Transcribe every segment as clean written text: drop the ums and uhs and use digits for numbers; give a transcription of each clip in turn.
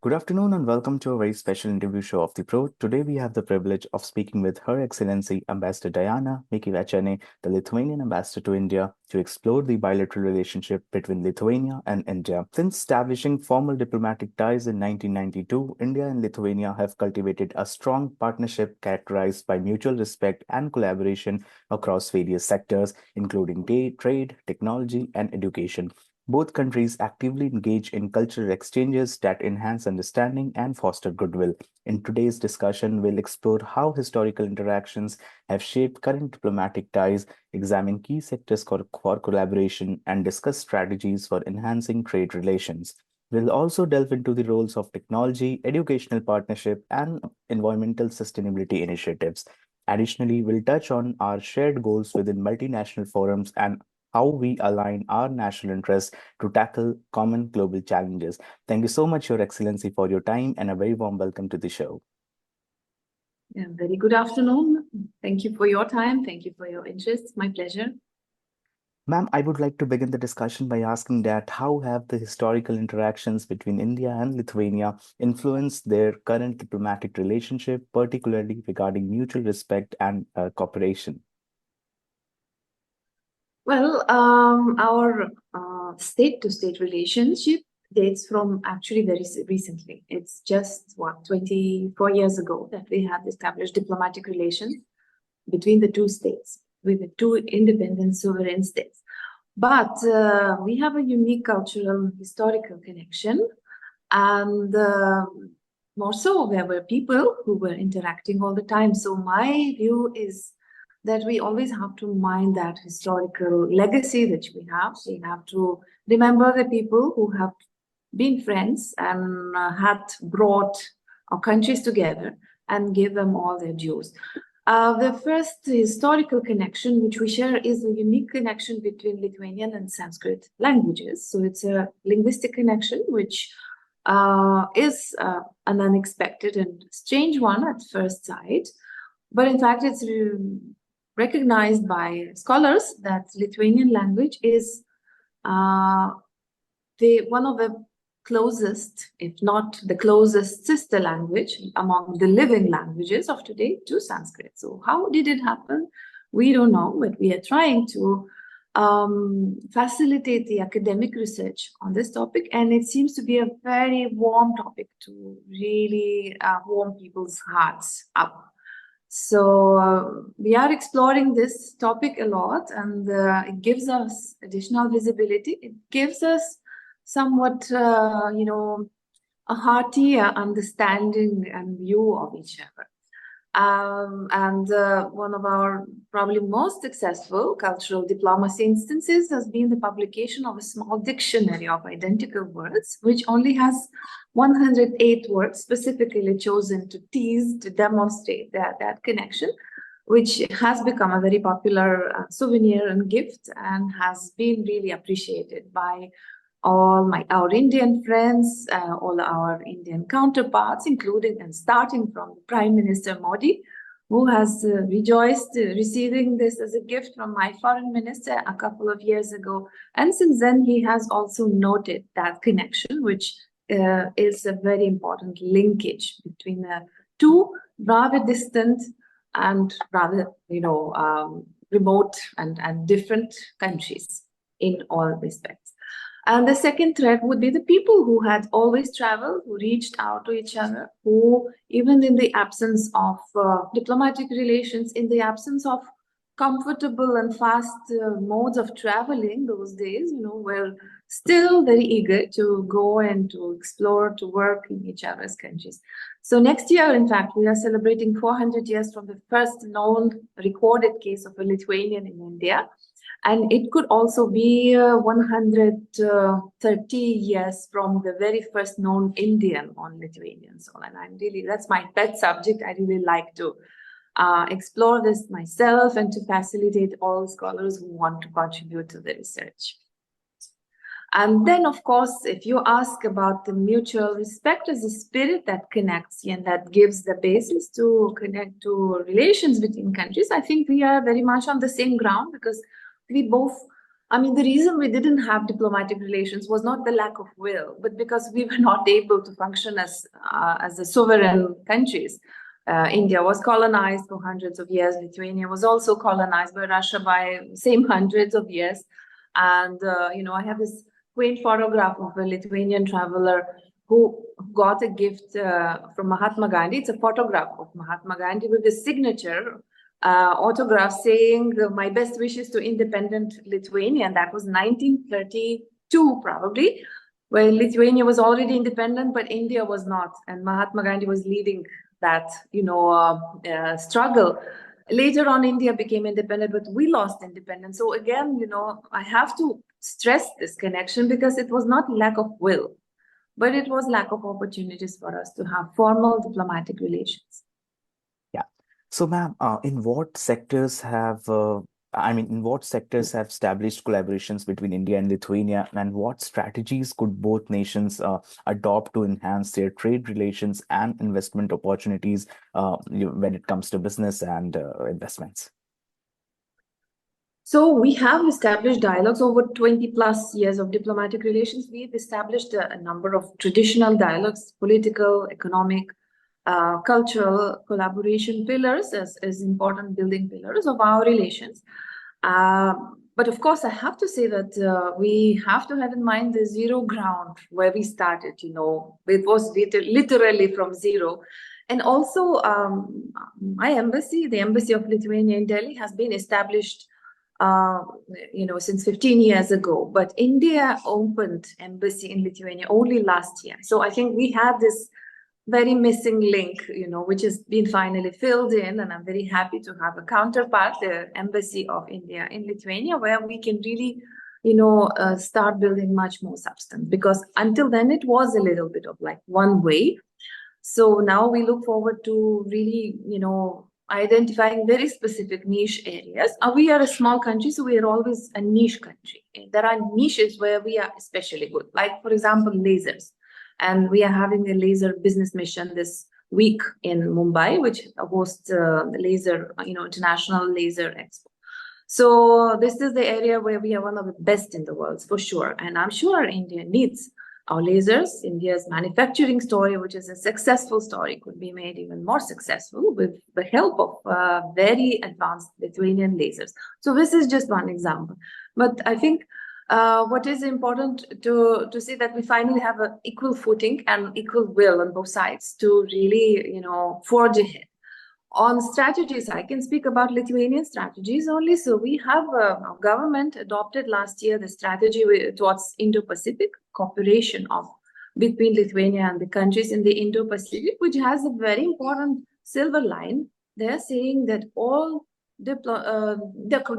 Good afternoon and welcome to a very special interview show of the Prode. Today we have the privilege of speaking with Her Excellency Ambassador Diana Mickevičienė, the Lithuanian Ambassador to India, to explore the bilateral relationship between Lithuania and India. Since establishing formal diplomatic ties in 1992, India and Lithuania have cultivated a strong partnership characterized by mutual respect and collaboration across various sectors, including trade, technology, and education. Both countries actively engage in cultural exchanges that enhance understanding and foster goodwill. In today's discussion, we'll explore how historical interactions have shaped current diplomatic ties, examine key sectors for collaboration, and discuss strategies for enhancing trade relations. We'll also delve into the roles of technology, educational partnership, and environmental sustainability initiatives. Additionally, we'll touch on our shared goals within multinational forums and how we align our national interests to tackle common global challenges. Thank you so much, Your Excellency, for your time and a very warm welcome to the show. Yeah, very good afternoon. Thank you for your time. Thank you for your interest. My pleasure. Ma'am, I would like to begin the discussion by asking that how have the historical interactions between India and Lithuania influenced their current diplomatic relationship, particularly regarding mutual respect and cooperation? Well, our state-to-state relationship dates from actually very recently. It's just, 24 years ago that we had established diplomatic relations between the two states, with the two independent sovereign states. But we have a unique cultural, historical connection. And more so, there were people who were interacting all the time. So my view is that we always have to mind that historical legacy that we have. So we have to remember the people who have been friends and had brought our countries together and give them all their dues. The first historical connection which we share is a unique connection between Lithuanian and Sanskrit languages. So it's a linguistic connection which is an unexpected and strange one at first sight. But in fact, it's recognized by scholars that Lithuanian language is one of the closest, if not the closest sister language among the living languages of today to Sanskrit. So how did it happen? We don't know, but we are trying to facilitate the academic research on this topic, and it seems to be a very warm topic to really warm people's hearts up. So we are exploring this topic a lot, and it gives us additional visibility. It gives us somewhat, a hearty understanding and view of each other. And one of our probably most successful cultural diplomacy instances has been the publication of a small dictionary of identical words, which only has 108 words specifically chosen to demonstrate that connection, which has become a very popular souvenir and gift and has been really appreciated by all our Indian friends, all our Indian counterparts, including and starting from Prime Minister Modi, who has rejoiced receiving this as a gift from my foreign minister a couple of years ago. And since then, he has also noted that connection, which is a very important linkage between the two rather distant and rather, remote and different countries in all respects. And the second thread would be the people who had always traveled, who reached out to each other, who, even in the absence of diplomatic relations, in the absence of comfortable and fast modes of traveling those days, were still very eager to go and to explore, to work in each other's countries. So next year, in fact, we are celebrating 400 years from the first known recorded case of a Lithuanian in India. And it could also be 130 years from the very first known Indian on Lithuanian soil. And that's my pet subject. I really like to explore this myself and to facilitate all scholars who want to contribute to the research. And then, of course, if you ask about the mutual respect as a spirit that connects and that gives the basis to connect to relations between countries, I think we are very much on the same ground because we both I mean, the reason we didn't have diplomatic relations was not the lack of will, but because we were not able to function as the sovereign countries. India was colonized for hundreds of years. Lithuania was also colonized by Russia by same hundreds of years. And, I have this quaint photograph of a Lithuanian traveler who got a gift from Mahatma Gandhi. It's a photograph of Mahatma Gandhi with his signature autograph saying my best wishes to independent Lithuania. And that was 1932, probably, where Lithuania was already independent, but India was not. And Mahatma Gandhi was leading that, struggle. Later on, India became independent, but we lost independence. So again, I have to stress this connection because it was not lack of will, but it was lack of opportunities for us to have formal diplomatic relations. Yeah. So, ma'am, in what sectors have established collaborations between India and Lithuania, and what strategies could both nations adopt to enhance their trade relations and investment opportunities when it comes to business and investments? So we have established dialogues over 20 plus years of diplomatic relations. We've established a number of traditional dialogues, political, economic, cultural collaboration pillars as important building pillars of our relations. But of course, I have to say that we have to have in mind the zero ground where we started, it was literally from zero. And also my embassy, the Embassy of Lithuania in Delhi, has been established since 15 years ago, but India opened embassy in Lithuania only last year. So I think we had this very missing link, which has been finally filled in, and I'm very happy to have a counterpart, the Embassy of India in Lithuania, where we can really, start building much more substance, because until then it was a little bit of like one way. So now we look forward to really, identifying very specific niche areas. We are a small country, so we are always a niche country. There are niches where we are especially good, like, for example, lasers. And we are having a laser business mission this week in Mumbai, which hosts the laser, International Laser Expo. So this is the area where we are one of the best in the world, for sure. And I'm sure India needs our lasers. India's manufacturing story, which is a successful story, could be made even more successful with the help of very advanced Lithuanian lasers. So this is just one example. But I think what is important to see that we finally have an equal footing and equal will on both sides to really, forge ahead. On strategies, I can speak about Lithuanian strategies only. So we have our government adopted last year the strategy towards Indo-Pacific cooperation between Lithuania and the countries in the Indo-Pacific, which has a very important silver line. They're saying that all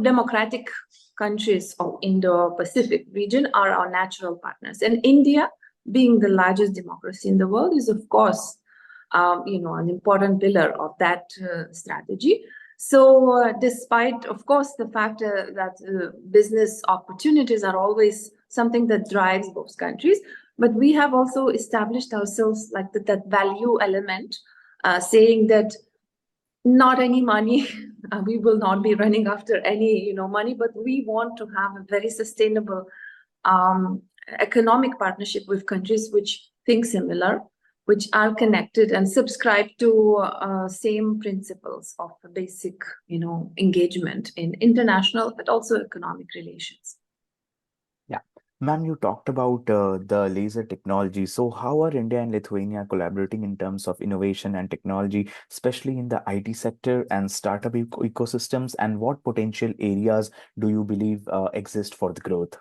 democratic countries of Indo-Pacific region are our natural partners. And India, being the largest democracy in the world, is of course an important pillar of that strategy. So despite, of course, the fact that business opportunities are always something that drives both countries, but we have also established ourselves like that value element, saying that not any money, we will not be running after any money, but we want to have a very sustainable economic partnership with countries which think similar, which are connected and subscribe to same principles of basic, engagement in international, but also economic relations. Yeah. Ma'am, you talked about the laser technology. So how are India and Lithuania collaborating in terms of innovation and technology, especially in the IT sector and startup ecosystems? And what potential areas do you believe exist for the growth?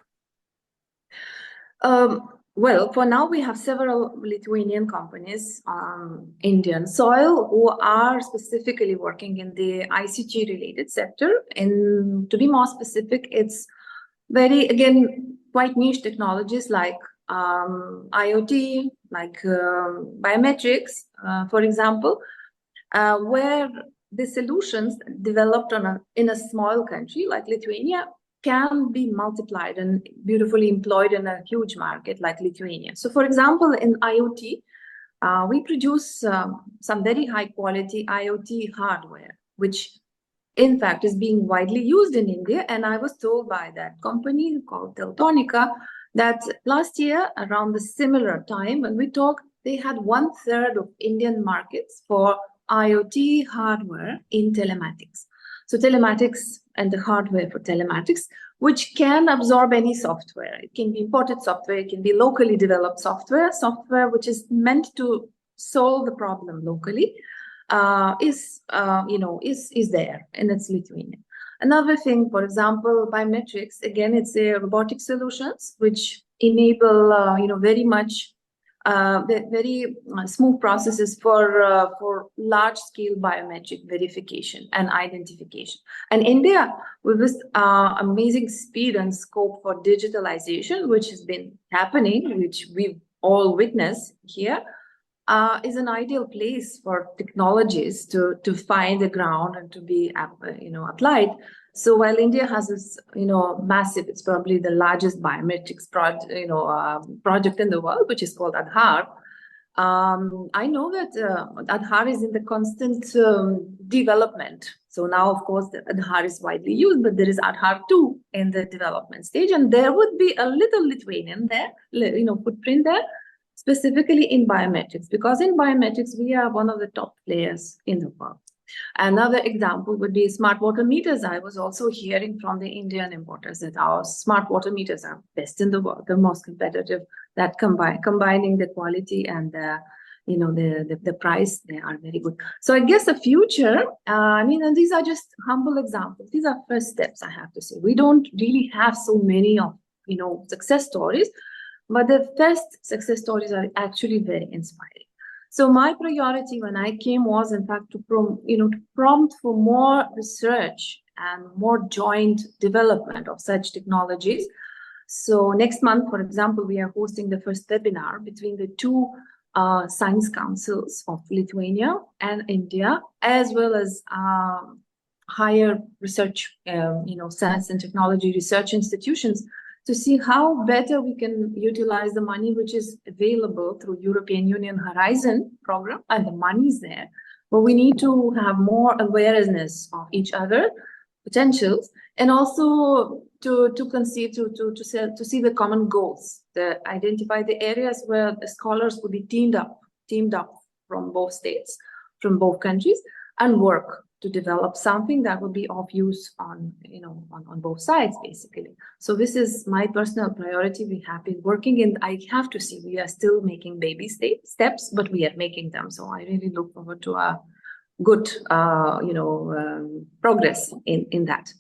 Well, for now, we have several Lithuanian companies on Indian soil who are specifically working in the ICT-related sector. And to be more specific, it's very, again, quite niche technologies like IoT, like biometrics, for example, where the solutions developed in a small country like Lithuania can be multiplied and beautifully employed in a huge market like Lithuania. So, for example, in IoT, we produce some very high quality IoT hardware, which in fact, is being widely used in India. And I was told by that company called Teltonica that last year, around the similar time when we talked, they had 1/3 of Indian markets for IoT hardware in telematics. So telematics and the hardware for telematics, which can absorb any software. It can be imported software, it can be locally developed software which is meant to solve the problem locally, is there, and it's Lithuanian. Another thing, for example, biometrics. Again, it's a robotic solutions which enable very much very smooth processes for large-scale biometric verification and identification. And India, with this amazing speed and scope for digitalization, which has been happening, which we've all witnessed here, is an ideal place for technologies to find the ground and to be applied. So while India has this massive, it's probably the largest biometrics project in the world, which is called Aadhaar. I know that Aadhaar is in the constant development. So now, of course, the Aadhaar is widely used, but there is Aadhaar 2 in the development stage, and there would be a little Lithuanian there, footprint there, specifically in biometrics, because in biometrics, we are one of the top players in the world. Another example would be smart water meters. I was also hearing from the Indian importers that our smart water meters are best in the world, the most competitive, that combining the quality and the price, they are very good. So I guess the future, and these are just humble examples. These are first steps, I have to say. We don't really have so many of, success stories, but the first success stories are actually very inspiring. So my priority when I came was, in fact, to prompt for more research and more joint development of such technologies. So next month, for example, we are hosting the first webinar between the two science councils of Lithuania and India, as well as higher research, science and technology research institutions, to see how better we can utilize the money which is available through European Union Horizon program, and the money is there. But we need to have more awareness of each other potentials, and also to see the common goals, to identify the areas where the scholars could be teamed up from both states, from both countries, and work to develop something that would be of use on both sides, basically. So this is my personal priority. We have been working, and I have to see we are still making baby steps, but we are making them. So I really look forward to a good, progress in that.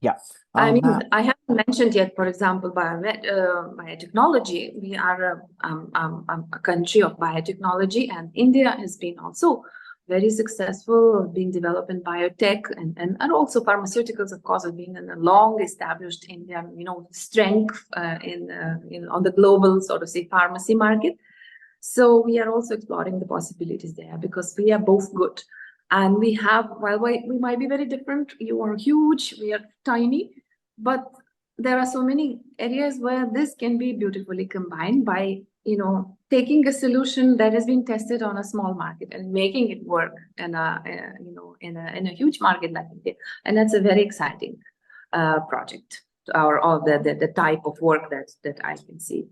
Yeah. I haven't mentioned yet, for example, biotechnology. We are a country of biotechnology, and India has been also very successful being developed in biotech and also pharmaceuticals, of course, have been a long established Indian, strength on the global, sort of say, pharmacy market. So we are also exploring the possibilities there, because we are both good. And we have, while we might be very different, you are huge, we are tiny, but there are so many areas where this can be beautifully combined by, taking a solution that has been tested on a small market and making it work in a huge market like India. And that's a very exciting project, or the type of work that I can see.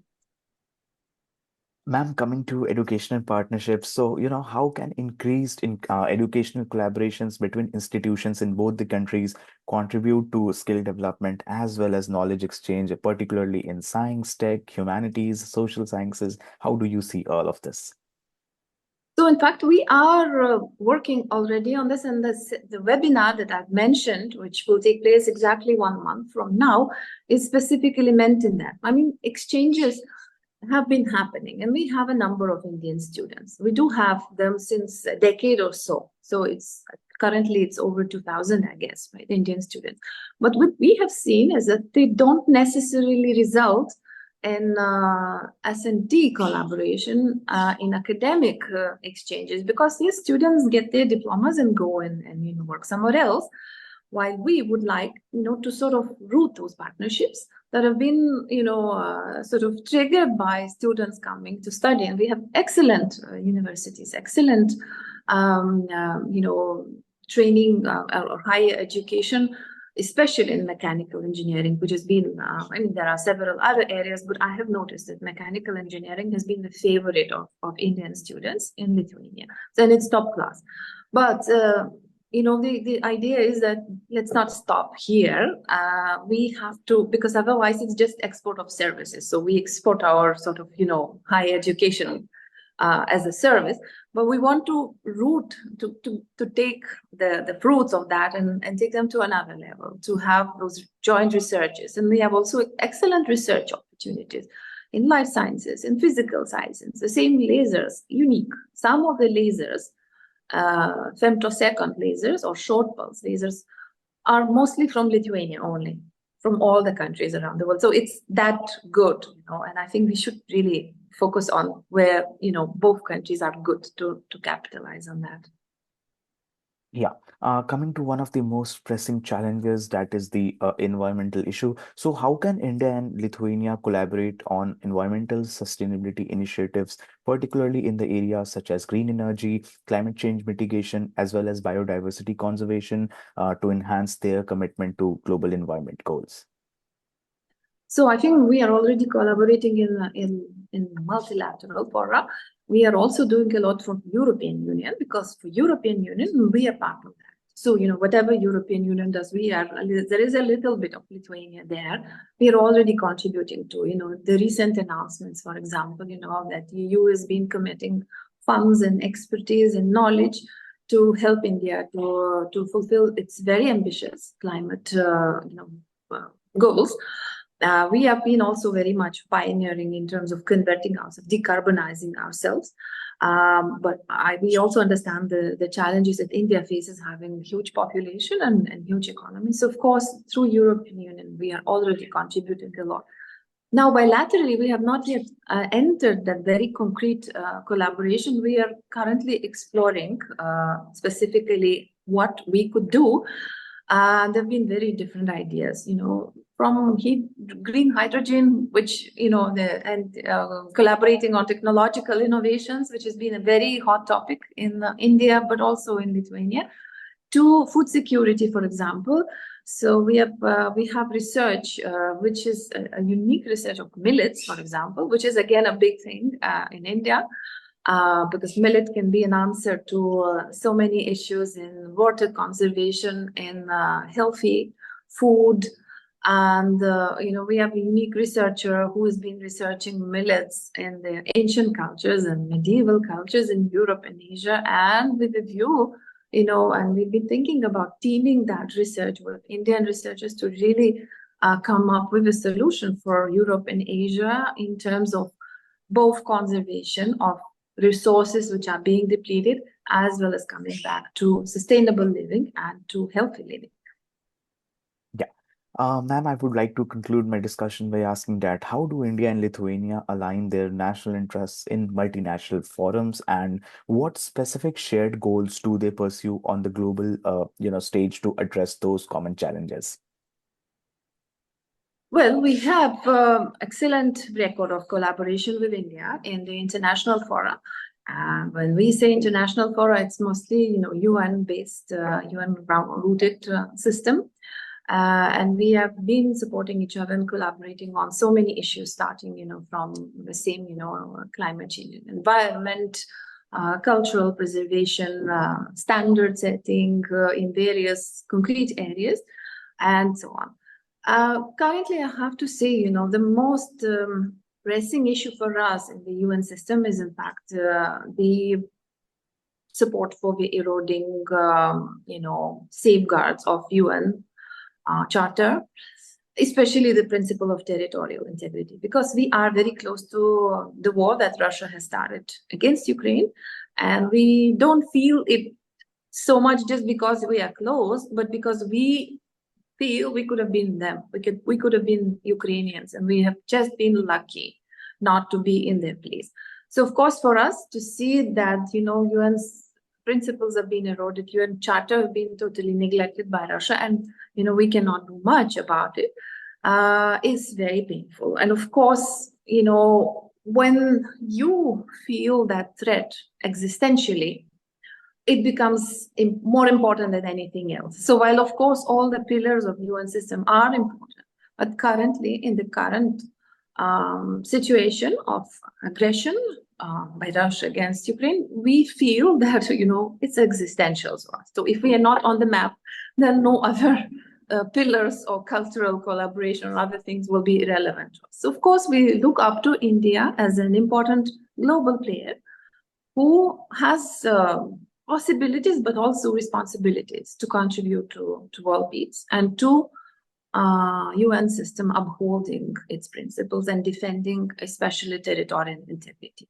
Ma'am, coming to educational partnerships, so how can increased educational collaborations between institutions in both the countries contribute to skill development as well as knowledge exchange, particularly in science, tech, humanities, social sciences? How do you see all of this? So in fact, we are working already on this, and the webinar that I've mentioned, which will take place exactly 1 month from now, is specifically meant in that. Exchanges have been happening, and we have a number of Indian students. We do have them since a decade or so. So currently it's over 2,000, I guess, right, Indian students. But what we have seen is that they don't necessarily result in S&T collaboration in academic exchanges, because these students get their diplomas and go and work somewhere else, while we would like to sort of root those partnerships that have been sort of triggered by students coming to study. And we have excellent universities, excellent training or higher education, especially in mechanical engineering, which has been, I mean, there are several other areas, but I have noticed that mechanical engineering has been the favorite of Indian students in Lithuania. So, and it's top class. But, you know, the idea is that let's not stop here. We have to, because otherwise it's just export of services. So we export our sort of, you know, higher education as a service, but we want to take the fruits of that and take them to another level, to have those joint researches. And we have also excellent research opportunities in life sciences, in physical sciences, the same lasers, unique. Some of the lasers, femtosecond lasers or short pulse lasers, are mostly from Lithuania only, from all the countries around the world. So it's that good, you know, and I think we should really focus on where, you know, both countries are good to capitalize on that. Yeah, coming to one of the most pressing challenges, that is the environmental issue. So how can India and Lithuania collaborate on environmental sustainability initiatives, particularly in the areas such as green energy, climate change mitigation, as well as biodiversity conservation, to enhance their commitment to global environment goals? So I think we are already collaborating in multilateral fora. We are also doing a lot from European Union, because for European Union, we are part of that. So, you know, whatever European Union does, there is a little bit of Lithuania there. We are already contributing to, you know, the recent announcements, for example, you know, that the EU has been committing funds and expertise and knowledge to help India to fulfill its very ambitious climate, goals. We have been also very much pioneering in terms of converting ourselves, decarbonizing ourselves. But we also understand the challenges that India faces, having a huge population and huge economy. So, of course, through European Union, we are already contributing a lot. Now, bilaterally, we have not yet entered that very concrete collaboration. We are currently exploring specifically what we could do. There have been very different ideas, you know, from green hydrogen, which, you know, collaborating on technological innovations, which has been a very hot topic in India, but also in Lithuania, to food security, for example. So we have research, which is a unique research of millets, for example, which is again a big thing in India. Because millet can be an answer to so many issues in water conservation, in healthy food. And, you know, we have a unique researcher who has been researching millets in the ancient cultures and medieval cultures in Europe and Asia, and with a view, you know, and we've been thinking about teaming that research with Indian researchers to really come up with a solution for Europe and Asia in terms of both conservation of resources which are being depleted, as well as coming back to sustainable living and to healthy living. Yeah. Ma'am, I would like to conclude my discussion by asking that how do India and Lithuania align their national interests in multinational forums, and what specific shared goals do they pursue on the global, stage to address those common challenges? Well, we have excellent record of collaboration with India in the international fora. When we say international fora, it's mostly, you know, UN-based, UN-rooted system. And we have been supporting each other and collaborating on so many issues, starting, you know, from the same, you know, climate change, environment, cultural preservation, standard setting in various concrete areas, and so on. Currently, I have to say, you know, the most pressing issue for us in the UN system is, in fact, the support for the eroding, safeguards of UN Charter, especially the principle of territorial integrity, because we are very close to the war that Russia has started against Ukraine, and we don't feel it so much just because we are close, but because we feel we could have been them. We could have been Ukrainians, and we have just been lucky not to be in their place. So, of course, for us to see that, you know, UN's principles have been eroded, UN Charter have been totally neglected by Russia, and, you know, we cannot do much about it, is very painful. And of course, you know, when you feel that threat existentially, it becomes more important than anything else. So while, of course, all the pillars of UN system are important, but currently, in the current situation of aggression by Russia against Ukraine, we feel that, it's existential to us. So if we are not on the map, then no other pillars or cultural collaboration or other things will be relevant to us. So of course, we look up to India as an important global player who has possibilities, but also responsibilities to contribute to world peace and to UN system upholding its principles and defending especially territorial integrity.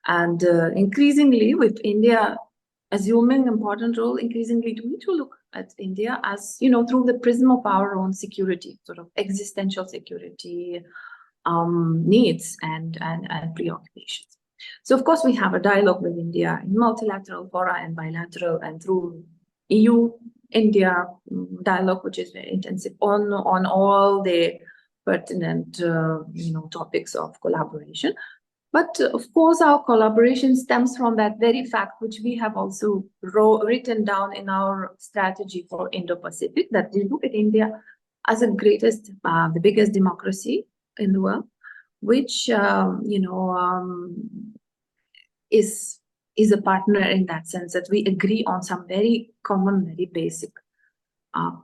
And increasingly, with India assuming an important role, increasingly we need to look at India as, through the prism of our own security, sort of existential security needs and preoccupations. So, of course, we have a dialogue with India in multilateral fora and bilateral and through EU-India dialogue, which is very intensive on all the pertinent, topics of collaboration. But of course, our collaboration stems from that very fact, which we have also written down in our strategy for Indo-Pacific, that we look at India as the biggest democracy in the world, which is a partner in that sense, that we agree on some very common, very basic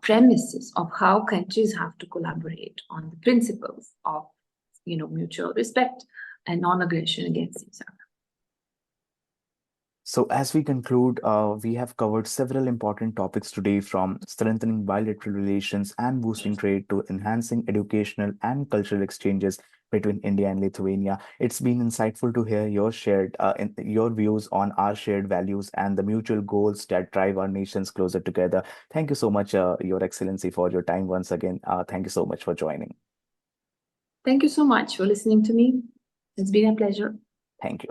premises of how countries have to collaborate on the principles of mutual respect and non-aggression against each other. So as we conclude, we have covered several important topics today, from strengthening bilateral relations and boosting trade to enhancing educational and cultural exchanges between India and Lithuania. It's been insightful to hear your views on our shared values and the mutual goals that drive our nations closer together. Thank you so much, Your Excellency, for your time once again. Thank you so much for joining. Thank you so much for listening to me. It's been a pleasure. Thank you.